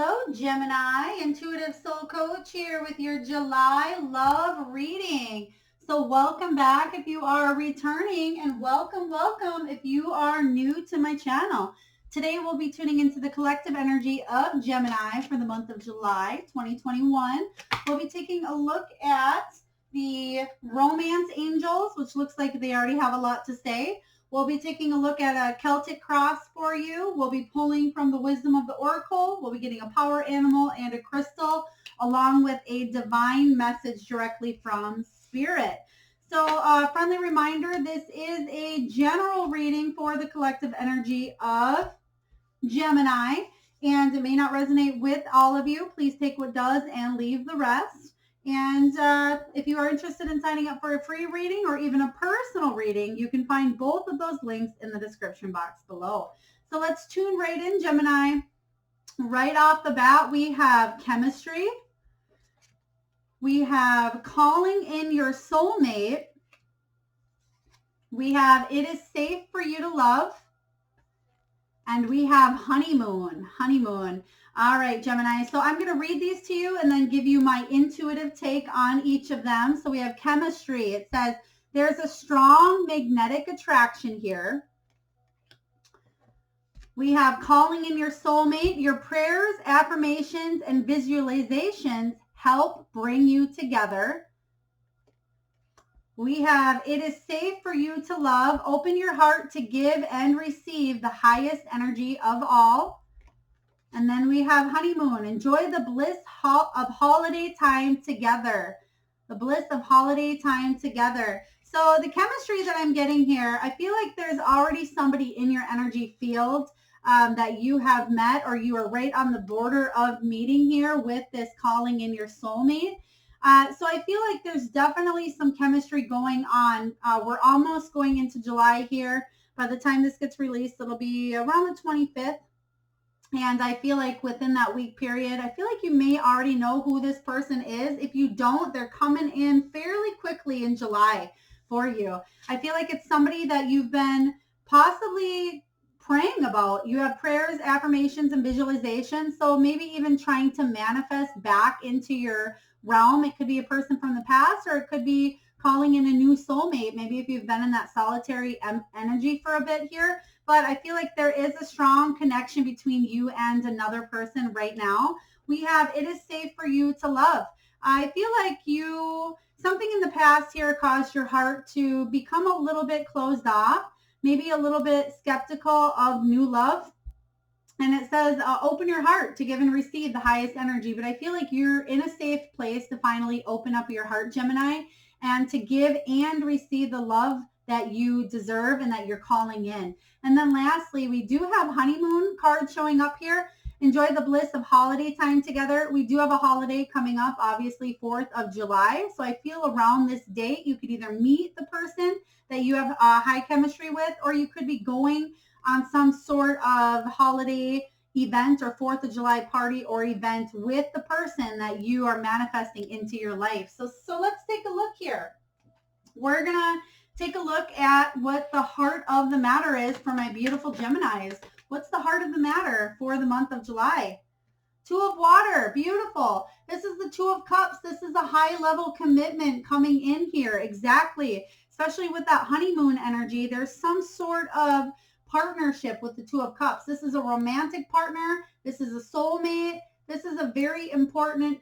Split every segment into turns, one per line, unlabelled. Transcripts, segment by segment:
Hello, Gemini, Intuitive Soul Coach here with your July love reading. So welcome back if you are returning, and welcome if you are new to my channel. Today we'll be tuning into the collective energy of Gemini for the month of July 2021. We'll be taking a look at the romance angels, which looks like they already have a lot to say. We'll be taking a look at a Celtic cross for you. We'll be pulling from the wisdom of the oracle. We'll be getting a power animal and a crystal, along with a divine message directly from Spirit. So friendly reminder, this is a general reading for the collective energy of Gemini, and it may not resonate with all of you. Please take what does and leave the rest. And if you are interested in signing up for a free reading or even a personal reading, you can find both of those links in the description box below. So let's tune right in, Gemini. Right off the bat, we have chemistry. We have calling in your soulmate. We have it is safe for you to love. And we have honeymoon. All right, Gemini. So I'm going to read these to you and then give you my intuitive take on each of them. So we have chemistry. It says there's a strong magnetic attraction here. We have calling in your soulmate. Your prayers, affirmations, and visualizations help bring you together. We have it is safe for you to love. Open your heart to give and receive the highest energy of all. And then we have honeymoon. Enjoy the bliss of holiday time together. The bliss of holiday time together. So the chemistry that I'm getting here, I feel like there's already somebody in your energy field that you have met, or you are right on the border of meeting here with this calling in your soulmate. So I feel like there's definitely some chemistry going on. We're almost going into July here. By the time this gets released, it'll be around the 25th. And I feel like within that week period, I feel like you may already know who this person is. If you don't, they're coming in fairly quickly in July for you. I feel like it's somebody that you've been possibly praying about. You have prayers, affirmations, and visualizations. So maybe even trying to manifest back into your realm. It could be a person from the past, or it could be calling in a new soulmate. Maybe if you've been in that solitary energy for a bit here. But I feel like there is a strong connection between you and another person right now. We have it is safe for you to love. I feel like something in the past here caused your heart to become a little bit closed off, maybe a little bit skeptical of new love. And it says, open your heart to give and receive the highest energy. But I feel like you're in a safe place to finally open up your heart, Gemini, and to give and receive the love that you deserve and that you're calling in. And then lastly, we do have honeymoon cards showing up here. Enjoy the bliss of holiday time together. We do have a holiday coming up, obviously 4th of July. So I feel around this date, you could either meet the person that you have high chemistry with, or you could be going on some sort of holiday event or 4th of July party or event with the person that you are manifesting into your life. So let's take a look here. We're going to take a look at what the heart of the matter is for my beautiful Geminis. What's the heart of the matter for the month of July? Two of water, beautiful. This is the Two of Cups. This is a high level commitment coming in here. Exactly. Especially with that honeymoon energy, there's some sort of partnership with the Two of Cups. This is a romantic partner. This is a soulmate. This is a very important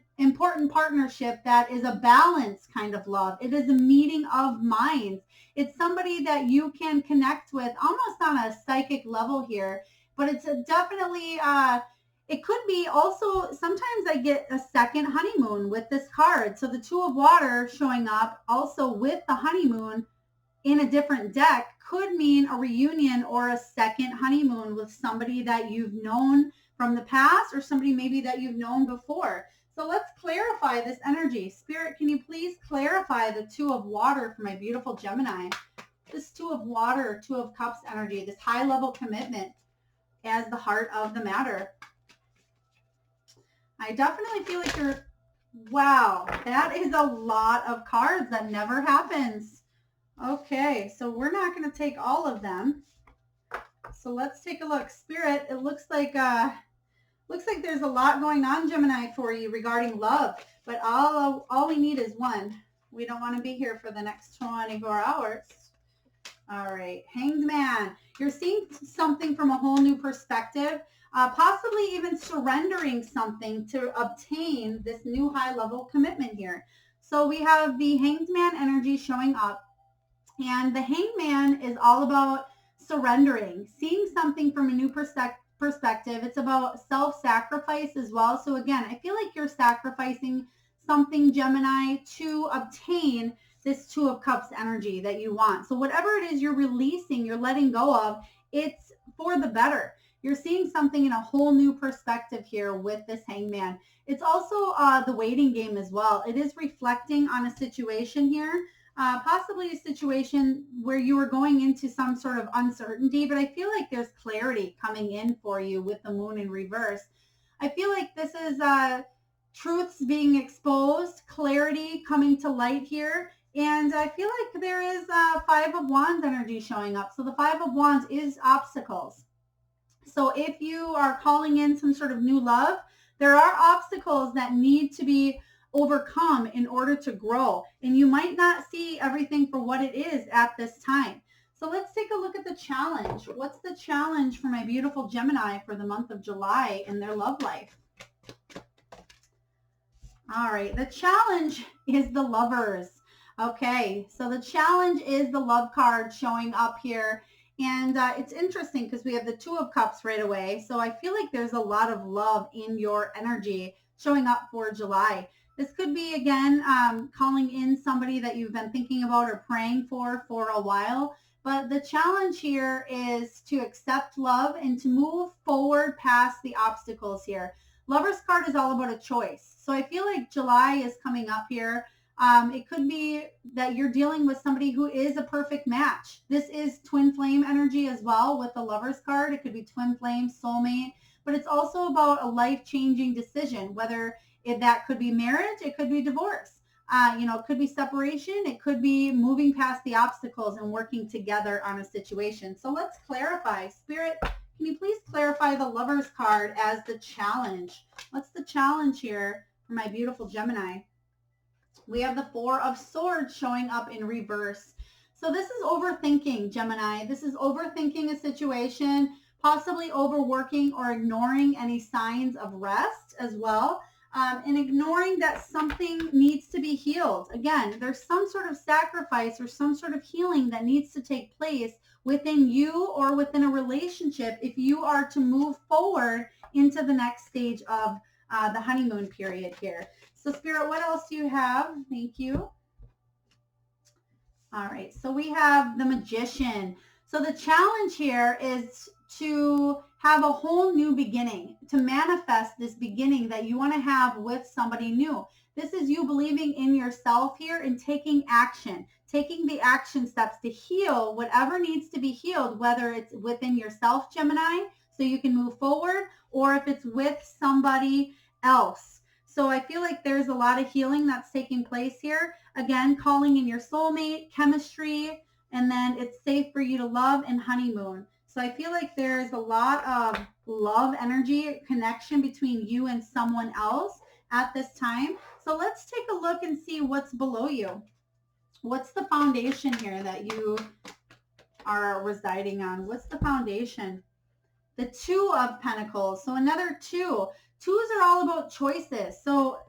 partnership that is a balanced kind of love. It is a meeting of minds. It's somebody that you can connect with almost on a psychic level here, but it's definitely, it could be also, sometimes I get a second honeymoon with this card. So the Two of Water showing up also with the honeymoon in a different deck could mean a reunion or a second honeymoon with somebody that you've known from the past, or somebody maybe that you've known before. So let's clarify this energy. Spirit, can you please clarify the Two of Water for my beautiful Gemini? This Two of Water, Two of Cups energy, this high level commitment as the heart of the matter. I definitely feel like wow, that is a lot of cards. That never happens. Okay, so we're not going to take all of them. So let's take a look. Spirit, it looks like Looks like there's a lot going on, Gemini, for you regarding love, but all we need is one. We don't want to be here for the next 24 hours. All right, Hanged Man. You're seeing something from a whole new perspective, possibly even surrendering something to obtain this new high-level commitment here. So we have the Hanged Man energy showing up, and the Hanged Man is all about surrendering, seeing something from a new perspective. It's about self-sacrifice as well. So again, I feel like you're sacrificing something, Gemini, to obtain this Two of Cups energy that you want. So whatever it is you're releasing, you're letting go of, it's for the better. You're seeing something in a whole new perspective here with this Hangman. It's also the waiting game as well. It is reflecting on a situation here, possibly a situation where you were going into some sort of uncertainty, but I feel like there's clarity coming in for you with the moon in reverse. I feel like this is truths being exposed, clarity coming to light here. And I feel like there is Five of Wands energy showing up. So the Five of Wands is obstacles. So if you are calling in some sort of new love, there are obstacles that need to be overcome in order to grow. And you might not see everything for what it is at this time. So let's take a look at the challenge. What's the challenge for my beautiful Gemini for the month of July in their love life? All right, the challenge is the Lovers. Okay, so the challenge is the love card showing up here. And it's interesting because we have the Two of Cups right away. So I feel like there's a lot of love in your energy showing up for July. This could be, again, calling in somebody that you've been thinking about or praying for a while. But the challenge here is to accept love and to move forward past the obstacles here. Lover's card is all about a choice. So I feel like July is coming up here. It could be that you're dealing with somebody who is a perfect match. This is twin flame energy as well with the Lover's card. It could be twin flame, soulmate, but it's also about a life-changing decision, whether that could be marriage, it could be divorce. It could be separation. It could be moving past the obstacles and working together on a situation. So let's clarify. Spirit, can you please clarify the Lover's card as the challenge? What's the challenge here for my beautiful Gemini? We have the Four of Swords showing up in reverse. So this is overthinking, Gemini. This is overthinking a situation, possibly overworking or ignoring any signs of rest as well, and ignoring that something needs to be healed. Again, there's some sort of sacrifice or some sort of healing that needs to take place within you or within a relationship if you are to move forward into the next stage of the honeymoon period here. So Spirit, what else do you have? Thank you. All right, so we have the Magician. So the challenge here is to have a whole new beginning, to manifest this beginning that you want to have with somebody new. This is you believing in yourself here and taking action, taking the action steps to heal whatever needs to be healed, whether it's within yourself, Gemini, so you can move forward, or if it's with somebody else. So I feel like there's a lot of healing that's taking place here. Again, calling in your soulmate, chemistry, and then it's safe for you to love and honeymoon. So I feel like there's a lot of love energy connection between you and someone else at this time. So let's take a look and see what's below you. What's the foundation here that you are residing on? What's the foundation? The Two of Pentacles. So another two. Twos are all about choices. So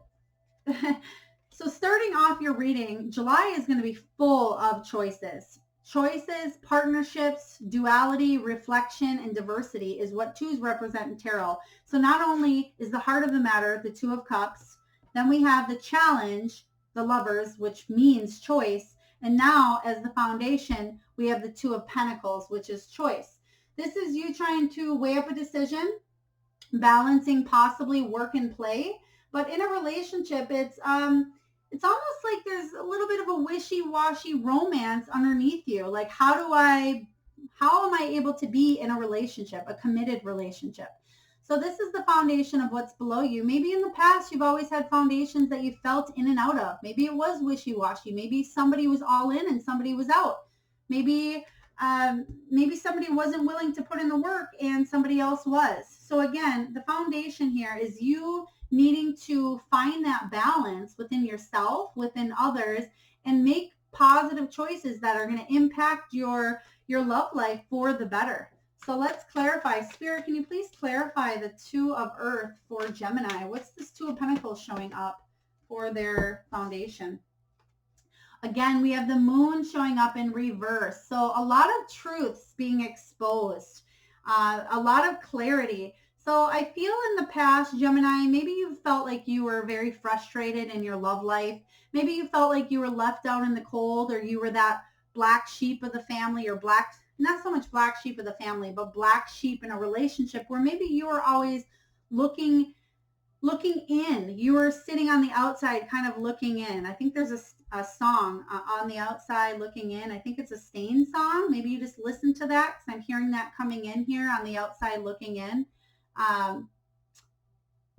starting off your reading, July is going to be full of choices. Choices, partnerships, duality, reflection, and diversity is what twos represent in tarot. So not only is the heart of the matter the Two of Cups, then we have the challenge, the Lovers, which means choice. And now as the foundation, we have the Two of Pentacles, which is choice. This is you trying to weigh up a decision, balancing possibly work and play. But in a relationship, it's almost like there's a little bit of a wishy-washy romance underneath you. Like, how am I able to be in a relationship, a committed relationship? So this is the foundation of what's below you. Maybe in the past, you've always had foundations that you felt in and out of. Maybe it was wishy-washy. Maybe somebody was all in and somebody was out. Maybe Maybe somebody wasn't willing to put in the work and somebody else was. So again, the foundation here is you needing to find that balance within yourself, within others, and make positive choices that are going to impact your love life for the better. So let's clarify. Spirit, can you please clarify the Two of Earth for Gemini? What's this Two of Pentacles showing up for their foundation? Again, we have the Moon showing up in reverse. So a lot of truths being exposed, a lot of clarity. So I feel in the past, Gemini, maybe you felt like you were very frustrated in your love life. Maybe you felt like you were left out in the cold, or you were that black sheep of the family, or not so much black sheep of the family, but black sheep in a relationship where maybe you were always looking in. You were sitting on the outside kind of looking in. I think there's a song, On the Outside Looking In. I think it's a Stain song. Maybe you just listen to that, because I'm hearing that coming in here, On the Outside Looking In.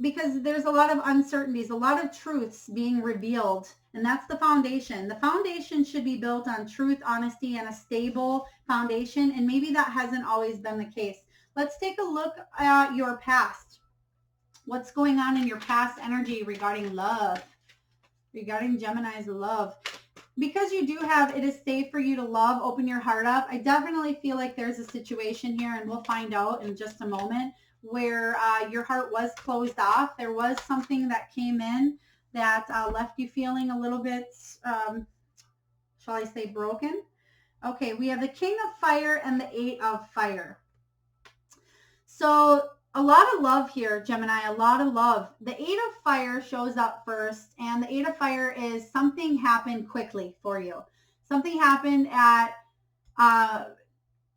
Because there's a lot of uncertainties, a lot of truths being revealed, and that's the foundation. The foundation should be built on truth, honesty, and a stable foundation, and maybe that hasn't always been the case. Let's take a look at your past. What's going on in your past energy regarding love, regarding Gemini's love? Because you do have It Is Safe for You to Love, open your heart up. I definitely feel like there's a situation here, and we'll find out in just a moment, where your heart was closed off. There was something that came in that left you feeling a little bit, shall I say, broken. Okay, we have the King of Fire and the Eight of Fire. So a lot of love here, Gemini, a lot of love. The Eight of Fire shows up first, and the Eight of Fire is something happened quickly for you. Something happened at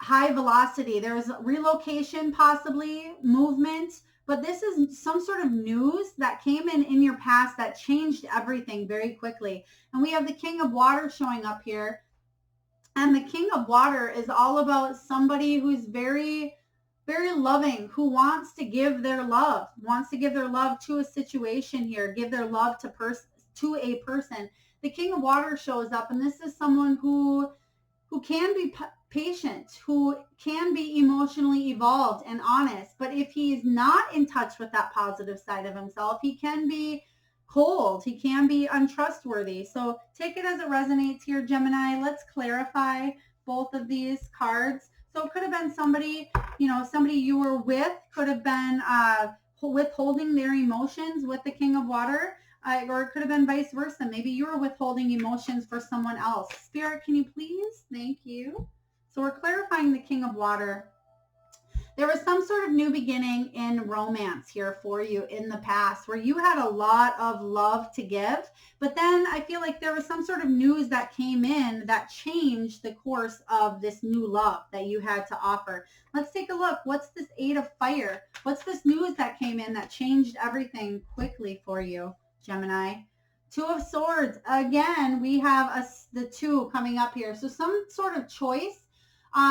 high velocity. There's relocation, possibly movement, but this is some sort of news that came in your past that changed everything very quickly. And we have the King of Water showing up here. And the King of Water is all about somebody who's very, very loving, who wants to give their love to a situation here, give their love to a person. The King of Water shows up, and this is someone who can be patient, who can be emotionally evolved and honest. But if he's not in touch with that positive side of himself, he can be cold. He can be untrustworthy. So take it as it resonates here, Gemini. Let's clarify both of these cards. So it could have been somebody you were with, could have been withholding their emotions with the King of Water. Or it could have been vice versa. Maybe you were withholding emotions for someone else. Spirit, can you please? Thank you. So we're clarifying the King of Water. There was some sort of new beginning in romance here for you in the past, where you had a lot of love to give, but then I feel like there was some sort of news that came in that changed the course of this new love that you had to offer. Let's take a look. What's this Eight of Fire? What's this news that came in that changed everything quickly for you, Gemini? Two of Swords. Again, we have the two coming up here. So some sort of choice.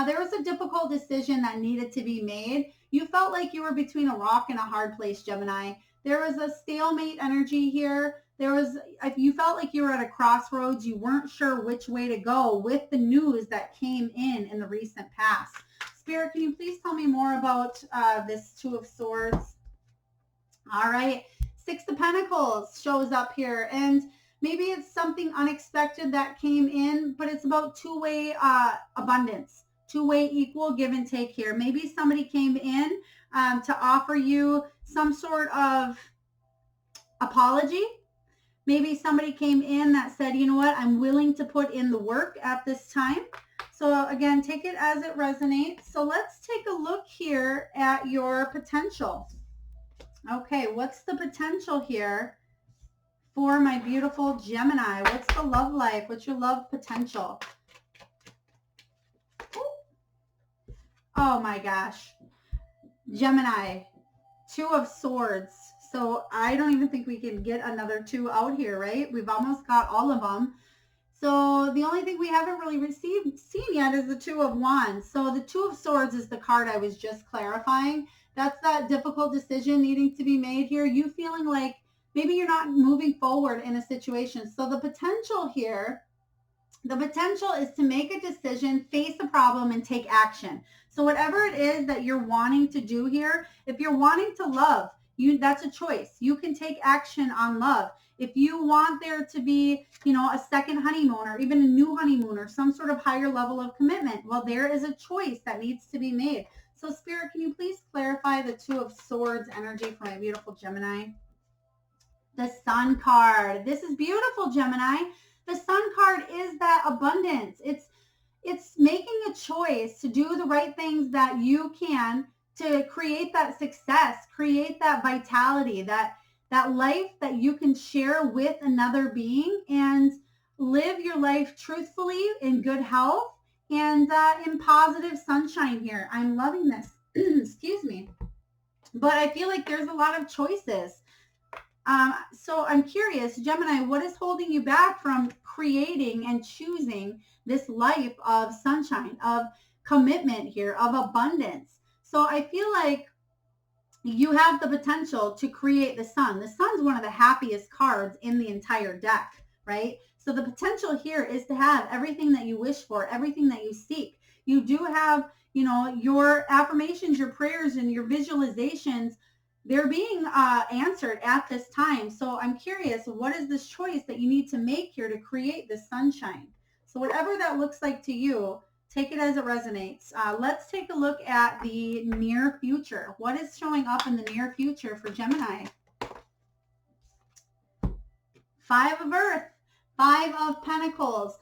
There was a difficult decision that needed to be made. You felt like you were between a rock and a hard place, Gemini. There was a stalemate energy here. You felt like you were at a crossroads. You weren't sure which way to go with the news that came in the recent past. Spirit, can you please tell me more about this Two of Swords? All right. Six of Pentacles shows up here, and maybe it's something unexpected that came in, but it's about two-way abundance. Two-way equal give and take here. Maybe somebody came in to offer you some sort of apology. Maybe somebody came in that said, you know what, I'm willing to put in the work at this time. So again, take it as it resonates. So let's take a look here at your potential. Okay, what's the potential here for my beautiful Gemini? What's the love life? What's your love potential? Oh my gosh. Gemini, Two of Swords. So I don't even think we can get another two out here, right? We've almost got all of them. So the only thing we haven't really seen yet is the Two of Wands. So the Two of Swords is the card I was just clarifying. That's that difficult decision needing to be made here. You feeling like maybe you're not moving forward in a situation. So the potential here The potential is to make a decision, face a problem, and take action. So whatever it is that you're wanting to do here, if you're wanting to love, that's a choice. You can take action on love. If you want there to be, a second honeymoon or even a new honeymoon or some sort of higher level of commitment, well, there is a choice that needs to be made. So Spirit, can you please clarify the Two of Swords energy for my beautiful Gemini? The Sun card. This is beautiful, Gemini. The Sun card is that abundance. It's making a choice to do the right things that you can to create that success, create that vitality, that life that you can share with another being and live your life truthfully in good health and in positive sunshine here. I'm loving this. Excuse me. But I feel like there's a lot of choices. So I'm curious, Gemini, what is holding you back from creating and choosing this life of sunshine, of commitment here, of abundance? So I feel like you have the potential to create the Sun. The Sun's one of the happiest cards in the entire deck, right? So the potential here is to have everything that you wish for, everything that you seek. You do have, your affirmations, your prayers, and your visualizations. They're being answered at this time. So I'm curious, what is this choice that you need to make here to create this sunshine? So whatever that looks like to you, take it as it resonates. Let's take a look at the near future. What is showing up in the near future for Gemini? Five of Earth, Five of Pentacles.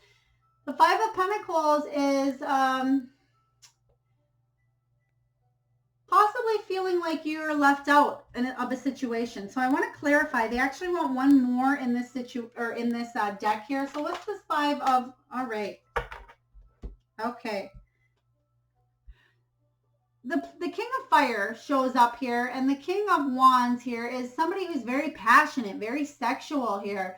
The Five of Pentacles is possibly feeling like you're left out of a situation. So I want to clarify. They actually want one more in this deck here. So what's this Five of? All right. Okay. The King of Fire shows up here, and the King of Wands here is somebody who's very passionate, very sexual here.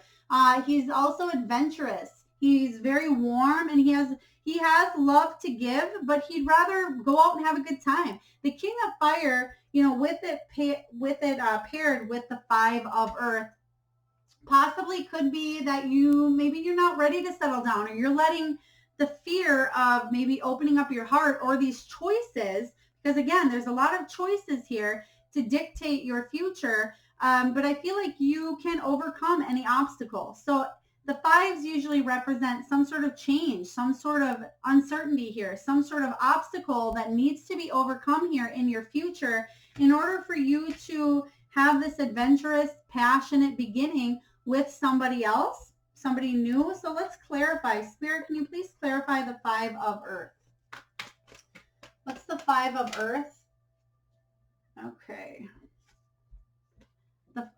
He's also adventurous. He's very warm, and he has love to give, but he'd rather go out and have a good time. The King of Fire, with it paired with the Five of Earth, possibly could be that maybe you're not ready to settle down, or you're letting the fear of maybe opening up your heart or these choices, because again, there's a lot of choices here to dictate your future. But I feel like you can overcome any obstacle. So the fives usually represent some sort of change, some sort of uncertainty here, some sort of obstacle that needs to be overcome here in your future in order for you to have this adventurous, passionate beginning with somebody else, somebody new. So let's clarify. Spirit, can you please clarify the Five of Earth? What's the Five of Earth? Okay.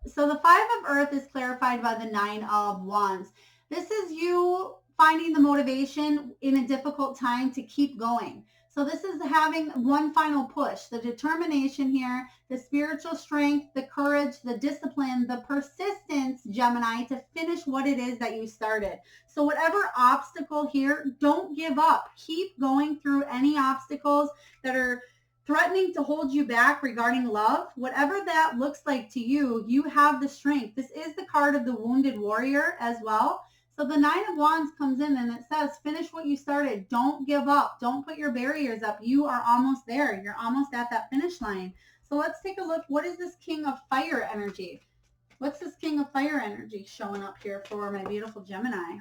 So the Five of Earth is clarified by the Nine of Wands. This is you finding the motivation in a difficult time to keep going. So this is having one final push, the determination here, the spiritual strength, the courage, the discipline, the persistence, Gemini, to finish what it is that you started. So whatever obstacle here, don't give up. Keep going through any obstacles that are threatening to hold you back regarding love. Whatever that looks like to you, you have the strength. This is the card of the wounded warrior as well. So the Nine of Wands comes in and it says, finish what you started. Don't give up. Don't put your barriers up. You are almost there. You're almost at that finish line. So let's take a look. What is this King of Fire energy? What's this King of Fire energy showing up here for my beautiful Gemini?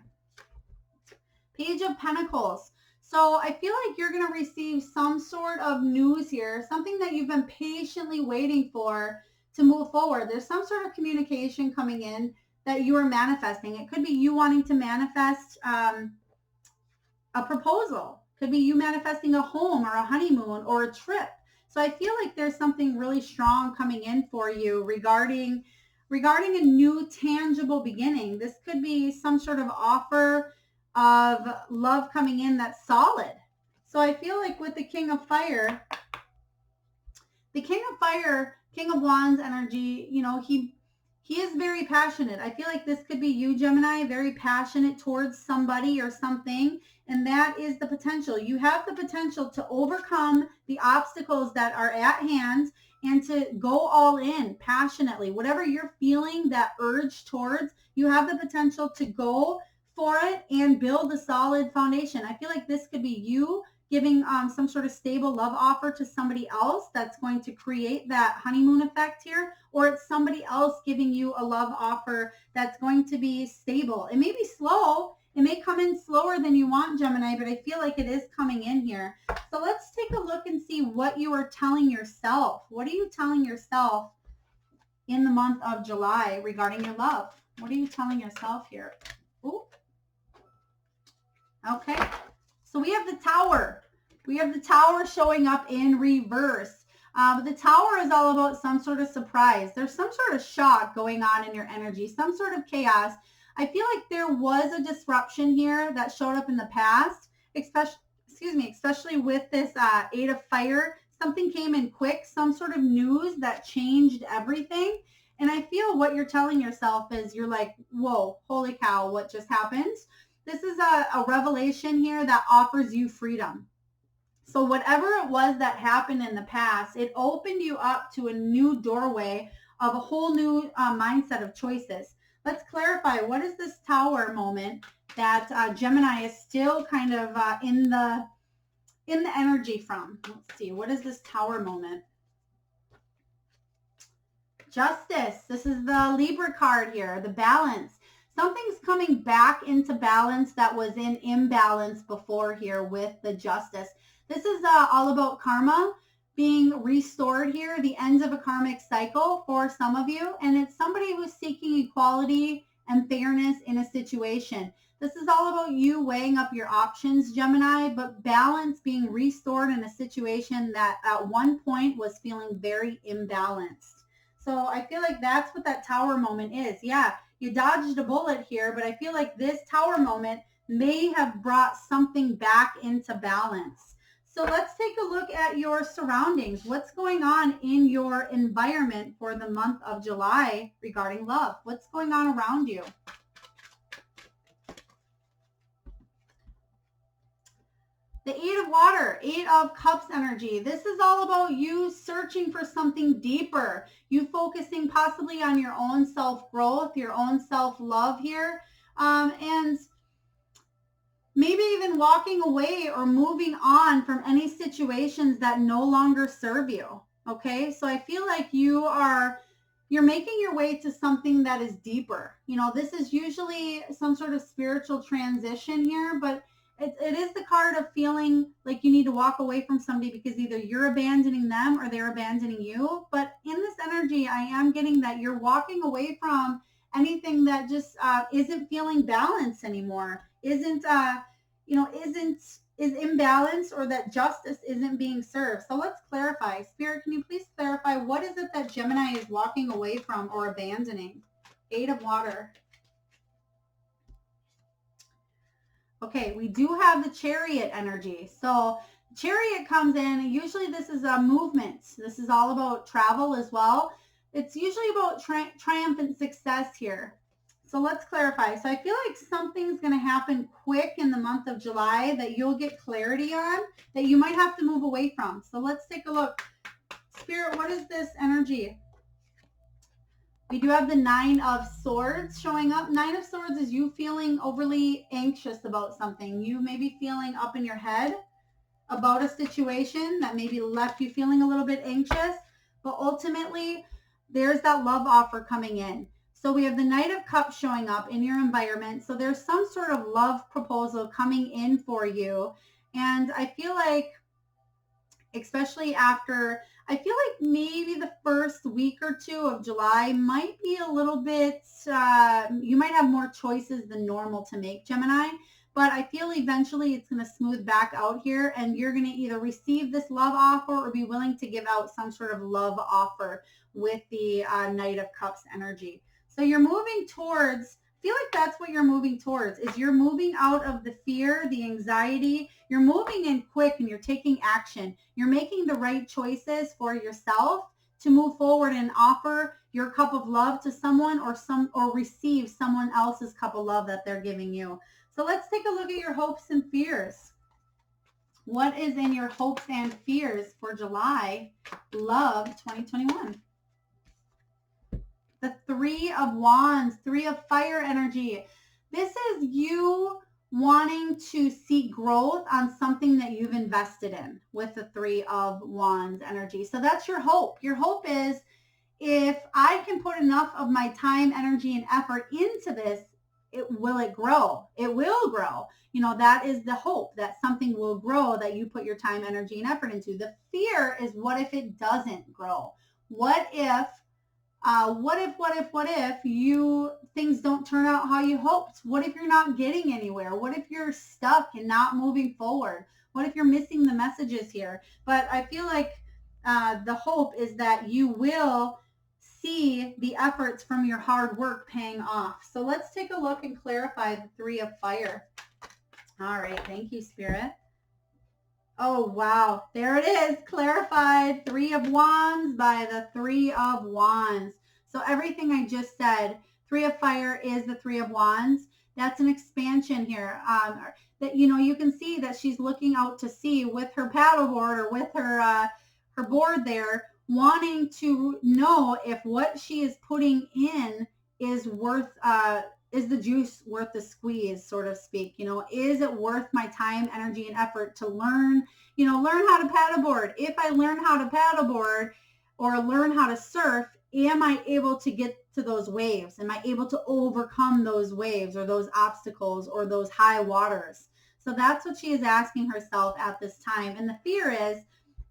Page of Pentacles. So I feel like you're going to receive some sort of news here, something that you've been patiently waiting for to move forward. There's some sort of communication coming in that you are manifesting. It could be you wanting to manifest a proposal. Could be you manifesting a home or a honeymoon or a trip. So I feel like there's something really strong coming in for you regarding a new tangible beginning. This could be some sort of offer of love coming in that's solid. So I feel like with the King of Fire, King of Wands energy, he is very passionate. I feel like this could be you, Gemini, very passionate towards somebody or something. And that is the potential. You have the potential to overcome the obstacles that are at hand and to go all in passionately. Whatever you're feeling, that urge towards, you have the potential to go for it and build a solid foundation. I feel like this could be you giving some sort of stable love offer to somebody else that's going to create that honeymoon effect here, or it's somebody else giving you a love offer that's going to be stable. It may be slow. It may come in slower than you want, Gemini, but I feel like it is coming in here. So let's take a look and see what you are telling yourself. What are you telling yourself in the month of July regarding your love? What are you telling yourself here? Ooh. Okay. So we have the Tower. We have the Tower showing up in reverse. The Tower is all about some sort of surprise. There's some sort of shock going on in your energy, some sort of chaos. I feel like there was a disruption here that showed up in the past, especially with this Eight of Fire. Something came in quick, some sort of news that changed everything. And I feel what you're telling yourself is you're like, whoa, holy cow, what just happened? This is a revelation here that offers you freedom. So whatever it was that happened in the past, it opened you up to a new doorway of a whole new mindset of choices. Let's clarify, what is this Tower moment that Gemini is still kind of in the energy from? Let's see, what is this Tower moment? Justice. This is the Libra card here, the balance. Something's coming back into balance that was in imbalance before here with the Justice. This is all about karma being restored here, the ends of a karmic cycle for some of you. And it's somebody who's seeking equality and fairness in a situation. This is all about you weighing up your options, Gemini, but balance being restored in a situation that at one point was feeling very imbalanced. So I feel like that's what that Tower moment is. Yeah, you dodged a bullet here, but I feel like this Tower moment may have brought something back into balance. So let's take a look at your surroundings. What's going on in your environment for the month of July regarding love? What's going on around you? The Eight of Water, Eight of Cups energy. This is all about you searching for something deeper. You focusing possibly on your own self-growth, your own self-love here. And maybe even walking away or moving on from any situations that no longer serve you. Okay, so I feel like you're making your way to something that is deeper. You know, this is usually some sort of spiritual transition here, but it is the card of feeling like you need to walk away from somebody because either you're abandoning them or they're abandoning you. But in this energy, I am getting that you're walking away from anything that just isn't feeling balanced anymore, is imbalanced, or that justice isn't being served. So let's clarify. Spirit, can you please clarify what is it that Gemini is walking away from or abandoning? Eight of Water. Okay, we do have the Chariot energy. So Chariot comes in. Usually this is a movement. This is all about travel as well. It's usually about triumphant success here. So let's clarify. So I feel like something's going to happen quick in the month of July that you'll get clarity on, that you might have to move away from. So let's take a look. Spirit, what is this energy? We do have the Nine of Swords showing up. Nine of Swords is you feeling overly anxious about something. You may be feeling up in your head about a situation that maybe left you feeling a little bit anxious. But ultimately, there's that love offer coming in. So we have the Knight of Cups showing up in your environment. So there's some sort of love proposal coming in for you. And I feel like, especially after, I feel like maybe the first week or two of July might be a little bit, you might have more choices than normal to make, Gemini. But I feel eventually it's going to smooth back out here and you're going to either receive this love offer or be willing to give out some sort of love offer with the Knight of Cups energy. So you're moving towards, I feel like that's what you're moving towards, is you're moving out of the fear, the anxiety. You're moving in quick and you're taking action. You're making the right choices for yourself to move forward and offer your cup of love to someone or receive someone else's cup of love that they're giving you. So let's take a look at your hopes and fears. What is in your hopes and fears for July love 2021? The Three of Wands, Three of Fire energy. This is you wanting to see growth on something that you've invested in with the Three of Wands energy. So that's your hope. Your hope is, if I can put enough of my time, energy, and effort into this, it grow? It will grow. You know, that is the hope, that something will grow that you put your time, energy, and effort into. The fear is, what if it doesn't grow? What if you things don't turn out how you hoped? What if you're not getting anywhere? What if you're stuck and not moving forward? What if you're missing the messages here? But I feel like the hope is that you will see the efforts from your hard work paying off. So let's take a look and clarify the Three of Fire. All right, thank you, Spirit. Oh, wow. There it is. Clarified. Three of Wands by the Three of Wands. So everything I just said, Three of Fire is the Three of Wands. That's an expansion here. That, you know, you can see that she's looking out to sea with her paddleboard, or with her board there, wanting to know if what she is putting in is worth is the juice worth the squeeze, so to speak? You know, is it worth my time, energy, and effort to learn how to paddleboard? If I learn how to paddleboard or learn how to surf, am I able to get to those waves? Am I able to overcome those waves, or those obstacles, or those high waters? So that's what she is asking herself at this time. And the fear is,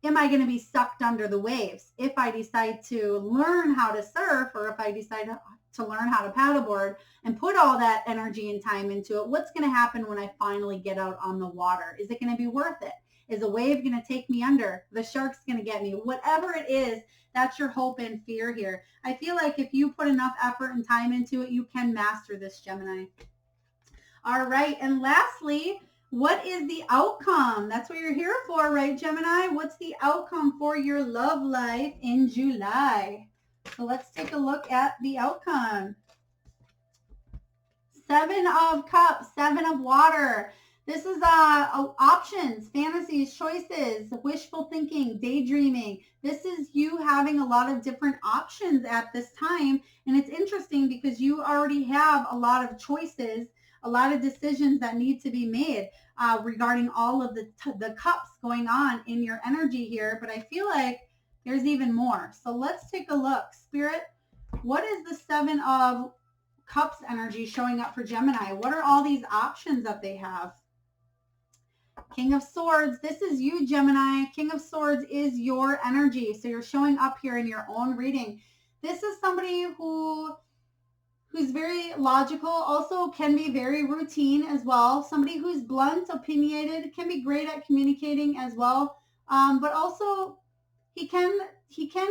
am I going to be sucked under the waves if I decide to learn how to surf, or if I decide to learn how to paddleboard and put all that energy and time into it? What's going to happen when I finally get out on the water? Is it going to be worth it? Is a wave going to take me under? The shark's going to get me? Whatever it is, that's your hope and fear here. I feel like if you put enough effort and time into it, you can master this, Gemini. All right. And lastly, what is the outcome? That's what you're here for, right, Gemini? What's the outcome for your love life in July? So let's take a look at the outcome. Seven of Cups, Seven of Water. This is options, fantasies, choices, wishful thinking, daydreaming. This is you having a lot of different options at this time. And it's interesting because you already have a lot of choices, a lot of decisions that need to be made regarding all of the cups going on in your energy here. But I feel like there's even more. So let's take a look. Spirit, what is the Seven of Cups energy showing up for Gemini? What are all these options that they have? King of Swords, this is you, Gemini. King of Swords is your energy. So you're showing up here in your own reading. This is somebody who's very logical, also can be very routine as well. Somebody who's blunt, opinionated, can be great at communicating as well. But also he can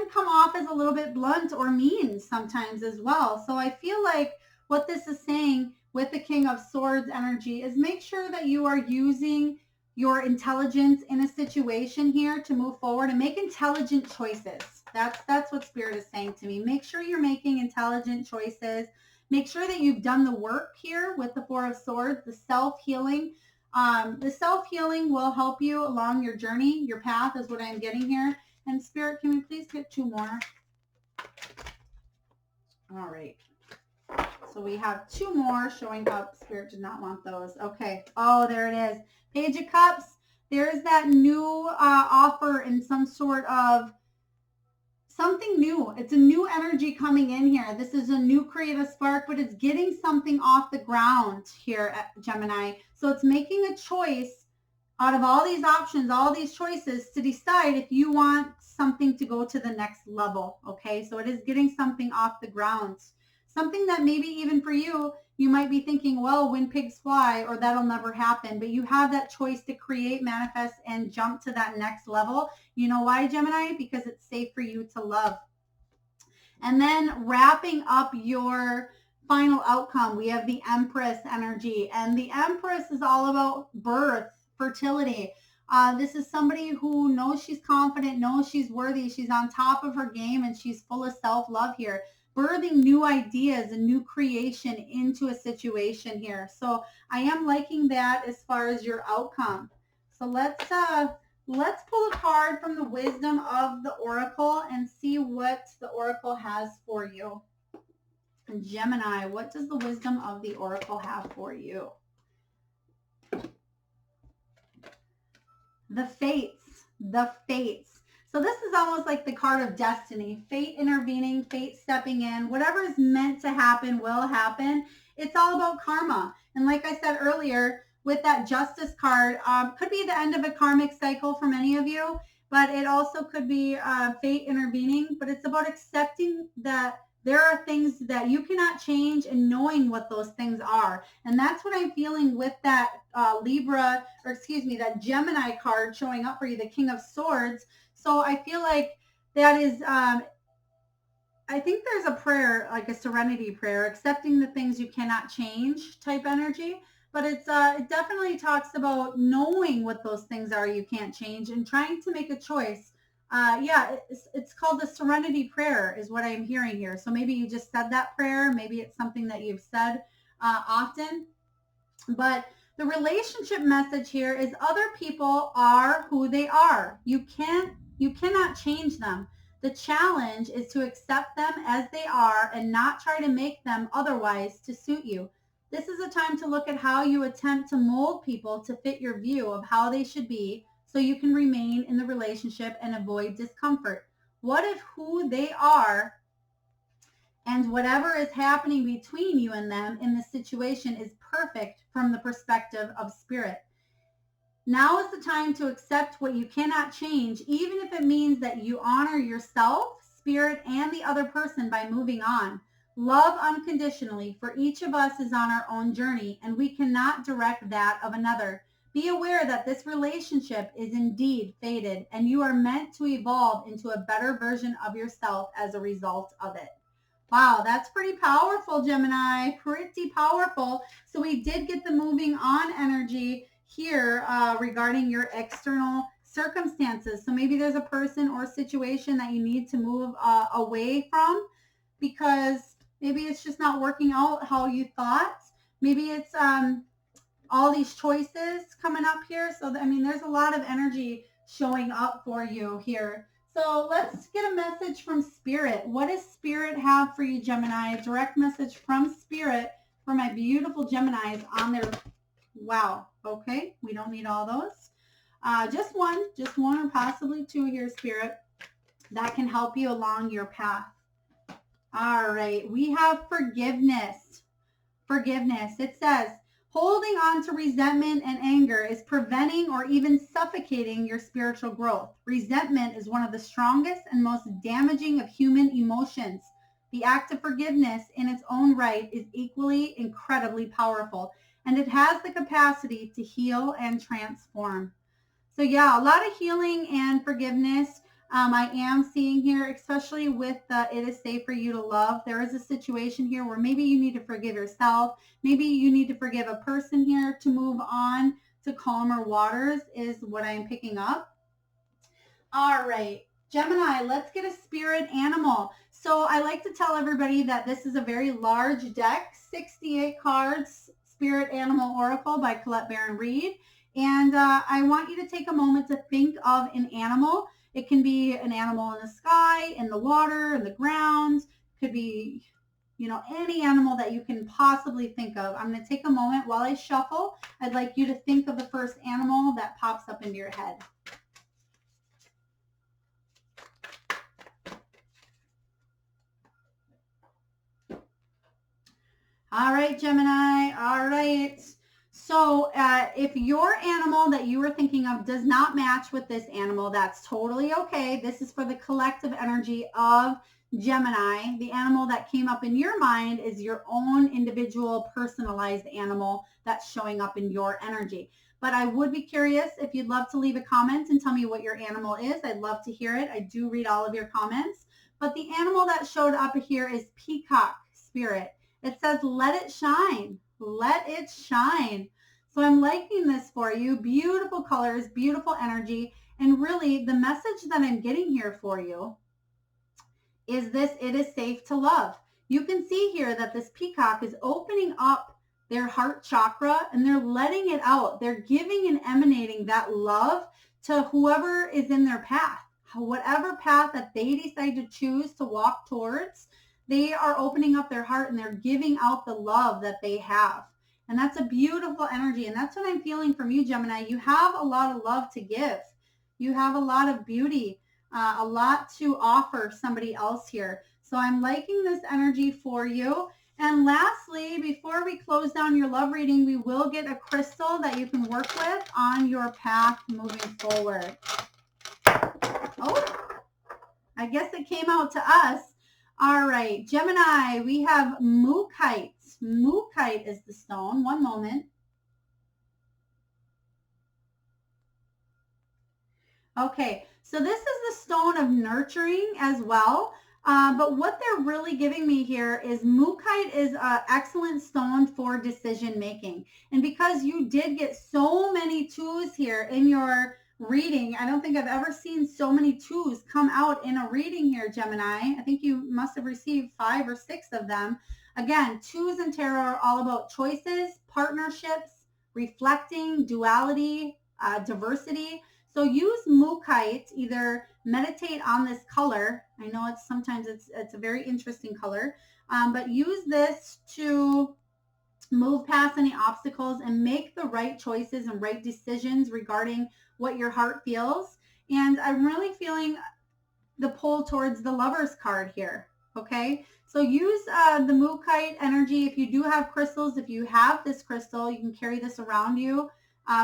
come off as a little bit blunt or mean sometimes as well. So I feel like what this is saying with the King of Swords energy is, make sure that you are using your intelligence in a situation here to move forward and make intelligent choices. That's what Spirit is saying to me. Make sure you're making intelligent choices. Make sure that you've done the work here with the Four of Swords, the self-healing. The self-healing will help you along your journey, your path is what I'm getting here. And Spirit, can we please get two more? All right. So we have two more showing up. Spirit did not want those. Okay. Oh, there it is. Page of Cups. There's that new offer in some sort of something new. It's a new energy coming in here. This is a new creative spark, but it's getting something off the ground here at Gemini. So it's making a choice out of all these options, all these choices, to decide if you want something to go to the next level. Okay. So it is getting something off the ground. Something that maybe even for you, you might be thinking, well, when pigs fly, or that'll never happen. But you have that choice to create, manifest, and jump to that next level. You know why, Gemini? Because it's safe for you to love. And then wrapping up your final outcome, we have the Empress energy. And the Empress is all about birth, fertility. This is somebody who knows she's confident, knows she's worthy, she's on top of her game, and she's full of self-love here. Birthing new ideas and new creation into a situation here. So I am liking that as far as your outcome. So let's pull a card from the wisdom of the Oracle and see what the Oracle has for you. Gemini, what does the wisdom of the oracle have for you? The fates, the fates. So this is almost like the card of destiny, fate intervening, fate stepping in. Whatever is meant to happen will happen. It's all about karma. And like I said earlier, with that justice card, could be the end of a karmic cycle for many of you, but it also could be fate intervening. But it's about accepting that there are things that you cannot change and knowing what those things are. And that's what I'm feeling with that that Gemini card showing up for you, the King of Swords. So I feel like that is, I think there's a prayer, like a serenity prayer, accepting the things you cannot change type energy. But it definitely talks about knowing what those things are you can't change and trying to make a choice. It's called the serenity prayer is what I'm hearing here. So maybe you just said that prayer. Maybe it's something that you've said often. But the relationship message here is other people are who they are. You cannot change them. The challenge is to accept them as they are and not try to make them otherwise to suit you. This is a time to look at how you attempt to mold people to fit your view of how they should be so you can remain in the relationship and avoid discomfort. What if who they are and whatever is happening between you and them in this situation is perfect from the perspective of spirit? Now is the time to accept what you cannot change, even if it means that you honor yourself, spirit, and the other person by moving on. Love unconditionally, for each of us is on our own journey, and we cannot direct that of another. Be aware that this relationship is indeed fated, and you are meant to evolve into a better version of yourself as a result of it. Wow, that's pretty powerful, Gemini. Pretty powerful. So we did get the moving on energy here regarding your external circumstances. So maybe there's a person or situation that you need to move away from because maybe it's just not working out how you thought. Maybe it's all these choices coming up here. So, there's a lot of energy showing up for you here. So let's get a message from Spirit. What does Spirit have for you, Gemini? A direct message from Spirit for my beautiful Geminis on their... Wow. Okay. We don't need all those. Just one or possibly two here, Spirit, that can help you along your path. All right. We have forgiveness. Forgiveness. It says, holding on to resentment and anger is preventing or even suffocating your spiritual growth. Resentment is one of the strongest and most damaging of human emotions. The act of forgiveness in its own right is equally incredibly powerful, and it has the capacity to heal and transform. So yeah, a lot of healing and forgiveness. I am seeing here, especially with it is safe for you to love. There is a situation here where maybe you need to forgive yourself. Maybe you need to forgive a person here to move on to calmer waters is what I'm picking up. All right, Gemini, let's get a spirit animal. So I like to tell everybody that this is a very large deck, 68 cards, Spirit Animal Oracle by Colette Baron Reed. And I want you to take a moment to think of an animal. It can be an animal in the sky, in the water, in the ground. It could be, any animal that you can possibly think of. I'm going to take a moment while I shuffle. I'd like you to think of the first animal that pops up into your head. All right, Gemini. All right. So if your animal that you were thinking of does not match with this animal, that's totally okay. This is for the collective energy of Gemini. The animal that came up in your mind is your own individual personalized animal that's showing up in your energy. But I would be curious if you'd love to leave a comment and tell me what your animal is. I'd love to hear it. I do read all of your comments. But the animal that showed up here is Peacock Spirit. It says, let it shine. Let it shine. So I'm liking this for you. Beautiful colors, beautiful energy. And really the message that I'm getting here for you is this: it is safe to love. You can see here that this peacock is opening up their heart chakra and they're letting it out. They're giving and emanating that love to whoever is in their path, whatever path that they decide to choose to walk towards. They are opening up their heart and they're giving out the love that they have. And that's a beautiful energy. And that's what I'm feeling from you, Gemini. You have a lot of love to give. You have a lot of beauty, a lot to offer somebody else here. So I'm liking this energy for you. And lastly, before we close down your love reading, we will get a crystal that you can work with on your path moving forward. Oh, I guess it came out to us. All right, Gemini, we have Mookite. Mookite is the stone. One moment. Okay, so this is the stone of nurturing as well. But what they're really giving me here is Mookite is an excellent stone for decision making. And because you did get so many twos here in your reading, I don't think I've ever seen so many twos come out in a reading here, Gemini. I think you must have received 5 or 6 of them. Again, twos in tarot are all about choices, partnerships, reflecting, duality, diversity. So use Mookite, either meditate on this color. I know it's a very interesting color, but use this to move past any obstacles and make the right choices and right decisions regarding what your heart feels. And I'm really feeling the pull towards the Lover's card here. Okay, so use the Mookite energy. If you do have crystals, if you have this crystal, you can carry this around you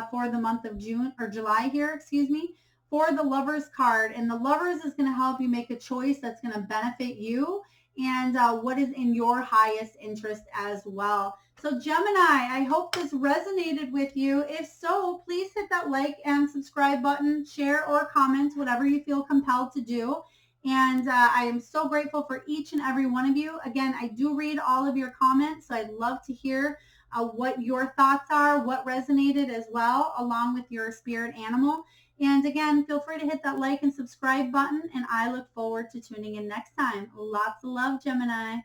for the month of June or July here, excuse me, for the Lover's card. And the Lovers is going to help you make a choice that's going to benefit you and what is in your highest interest as well. So Gemini, I hope this resonated with you. If so, please hit that like and subscribe button, share or comment, whatever you feel compelled to do. And I am so grateful for each and every one of you. Again, I do read all of your comments, so I'd love to hear what your thoughts are, what resonated as well, along with your spirit animal. And again, feel free to hit that like and subscribe button, and I look forward to tuning in next time. Lots of love, Gemini.